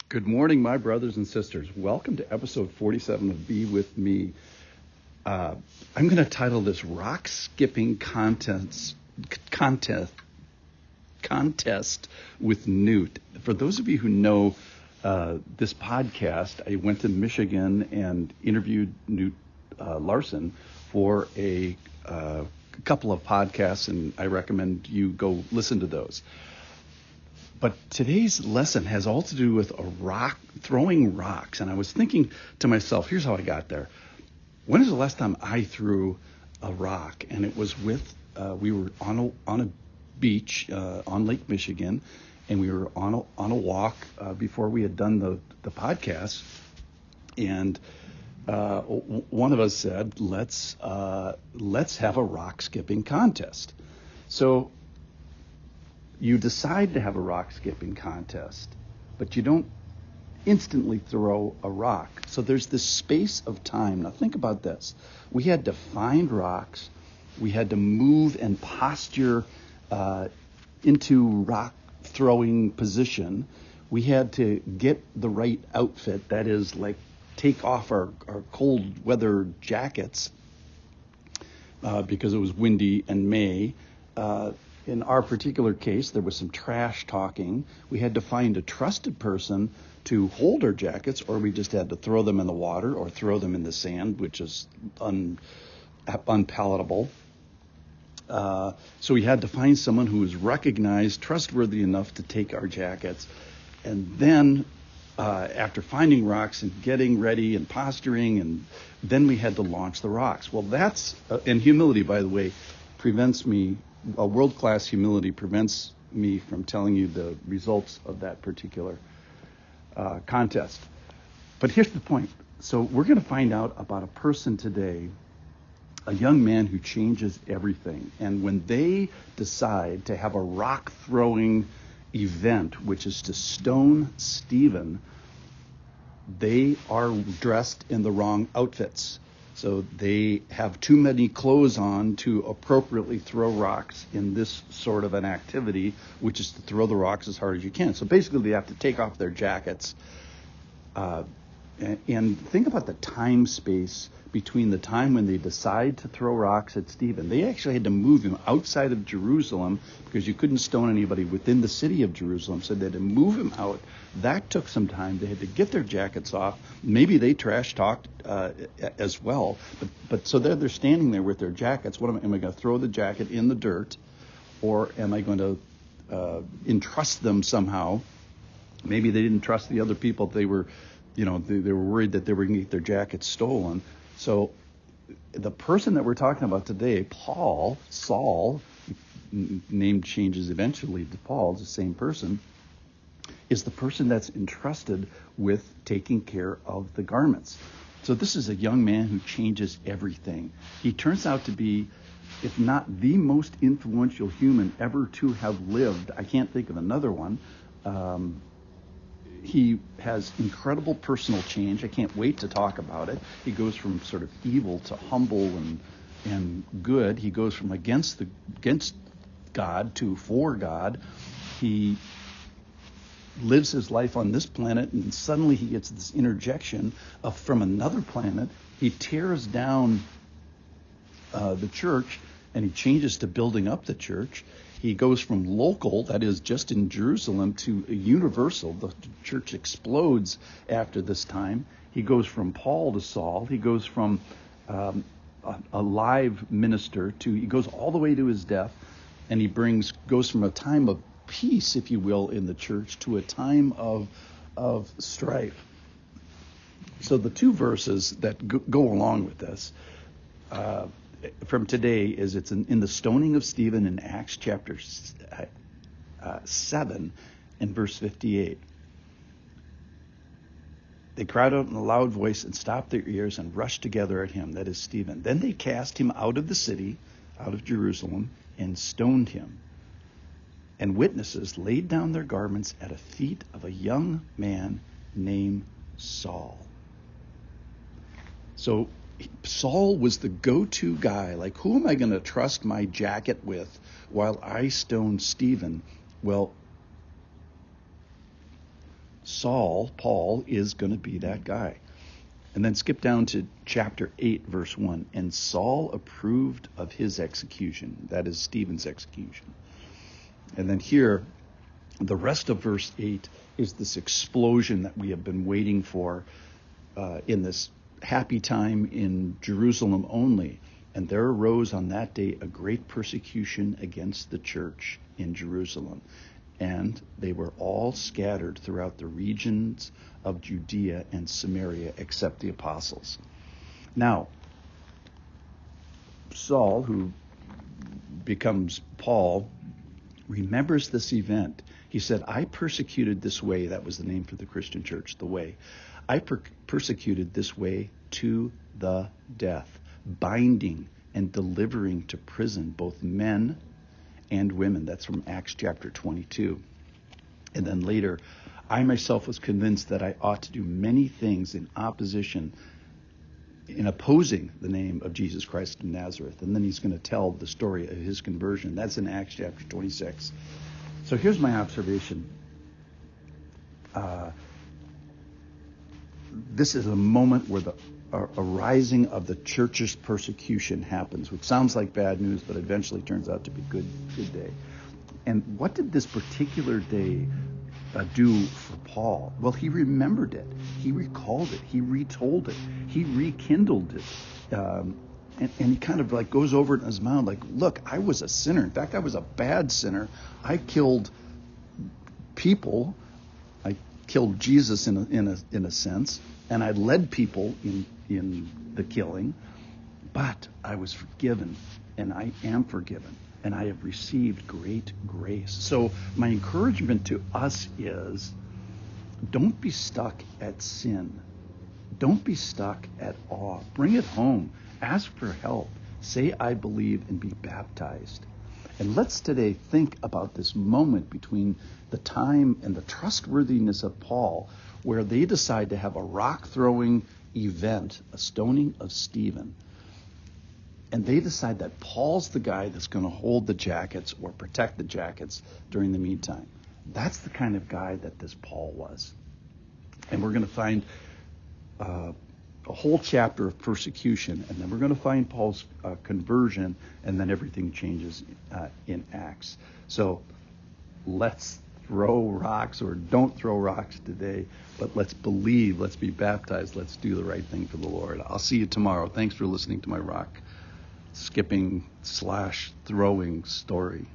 Good morning, my brothers and sisters. Welcome to episode 47 of Be With Me. I'm going to title this Rock Skipping Contest with Knute. For those of you who know this podcast, I went to Michigan and interviewed Knute Larson for a couple of podcasts, and I recommend you go listen to those. But today's lesson has all to do with throwing rocks. And I was thinking to myself, here's how I got there. When is the last time I threw a rock? And it was we were on a beach on Lake Michigan, and we were on a walk before we had done the podcast. And one of us said, let's have a rock skipping contest. So you decide to have a rock skipping contest, but you don't instantly throw a rock. So there's this space of time. Now think about this. We had to find rocks. We had to move and posture into rock throwing position. We had to get the right outfit. That is, like, take off our cold weather jackets because it was windy and May. In our particular case, there was some trash talking. We had to find a trusted person to hold our jackets, or we just had to throw them in the water or throw them in the sand, which is unpalatable. So we had to find someone who was recognized, trustworthy enough to take our jackets. And then after finding rocks and getting ready and posturing, and then we had to launch the rocks. Well, and humility, by the way, prevents me. World-class humility prevents me from telling you the results of that particular contest. But here's the point. So we're going to find out about a person today, a young man who changes everything. And when they decide to have a rock-throwing event, which is to stone Stephen, they are dressed in the wrong outfits. So they have too many clothes on to appropriately throw rocks in this sort of an activity, which is to throw the rocks as hard as you can. So basically they have to take off their jackets. And think about the time space between the time when they decide to throw rocks at Stephen. They actually had to move him outside of Jerusalem because you couldn't stone anybody within the city of Jerusalem. So they had to move him out. That took some time. They had to get their jackets off. Maybe they trash talked as well. But so they're standing there with their jackets. Am I going to throw the jacket in the dirt, or am I going to entrust them somehow? Maybe they didn't trust the other people. They were worried that they were going to get their jackets stolen. So the person that we're talking about today, Saul, name changes eventually to Paul, it's the same person, is the person that's entrusted with taking care of the garments. So this is a young man who changes everything. He turns out to be, if not the most influential human ever to have lived, I can't think of another one. He has incredible personal change. I can't wait to talk about it. He goes from sort of evil to humble and good. He goes from against God to for God. He lives his life on this planet, and suddenly he gets this interjection from another planet. He tears down the church, and he changes to building up the church. He goes from local, that is just in Jerusalem, to universal. The church explodes after this time. He goes from Paul to Saul. He goes from a live minister he goes all the way to his death, and he goes from a time of peace, if you will, in the church to a time of strife. So the two verses that go along with this from today is it's in the stoning of Stephen in Acts chapter 7 and verse 58. They cried out in a loud voice and stopped their ears and rushed together at him, that is Stephen. Then they cast him out of the city, out of Jerusalem, and stoned him. And witnesses laid down their garments at the feet of a young man named Saul. So Saul was the go-to guy. Like, who am I going to trust my jacket with while I stone Stephen? Well, Paul, is going to be that guy. And then skip down to chapter 8, verse 1. And Saul approved of his execution. That is Stephen's execution. And then here, the rest of verse 8 is this explosion that we have been waiting for in this happy time in Jerusalem only. And there arose on that day a great persecution against the church in Jerusalem. And they were all scattered throughout the regions of Judea and Samaria, except the apostles. Now, Saul, who becomes Paul, remembers this event. He said, I persecuted this way. That was the name for the Christian church, the way. I persecuted this way to the death, binding and delivering to prison both men and women. That's from Acts chapter 22. And then later, I myself was convinced that I ought to do many things in opposition, in opposing the name of Jesus Christ of Nazareth. And then he's going to tell the story of his conversion. That's in Acts chapter 26. So here's my observation. This is a moment where a rising of the church's persecution happens, which sounds like bad news, but eventually turns out to be good day. And what did this particular day do for Paul? Well, he remembered it. He recalled it. He retold it. He rekindled it. And he kind of like goes over it in his mind, like, look, I was a sinner. In fact, I was a bad sinner. I killed people. I killed Jesus in a sense, and I led people in the killing. But I was forgiven, and I am forgiven, and I have received great grace. So my encouragement to us is, don't be stuck at sin. Don't be stuck at awe. Bring it home. Ask for help. Say, I believe, and be baptized. And let's today think about this moment between the time and the trustworthiness of Paul, where they decide to have a rock-throwing event, a stoning of Stephen. And they decide that Paul's the guy that's going to hold the jackets or protect the jackets during the meantime. That's the kind of guy that this Paul was. And we're going to find a whole chapter of persecution, and then we're going to find Paul's conversion, and then everything changes in Acts. So let's throw rocks, or don't throw rocks today, but let's believe, let's be baptized, let's do the right thing for the Lord. I'll see you tomorrow. Thanks for listening to my rock skipping / throwing story.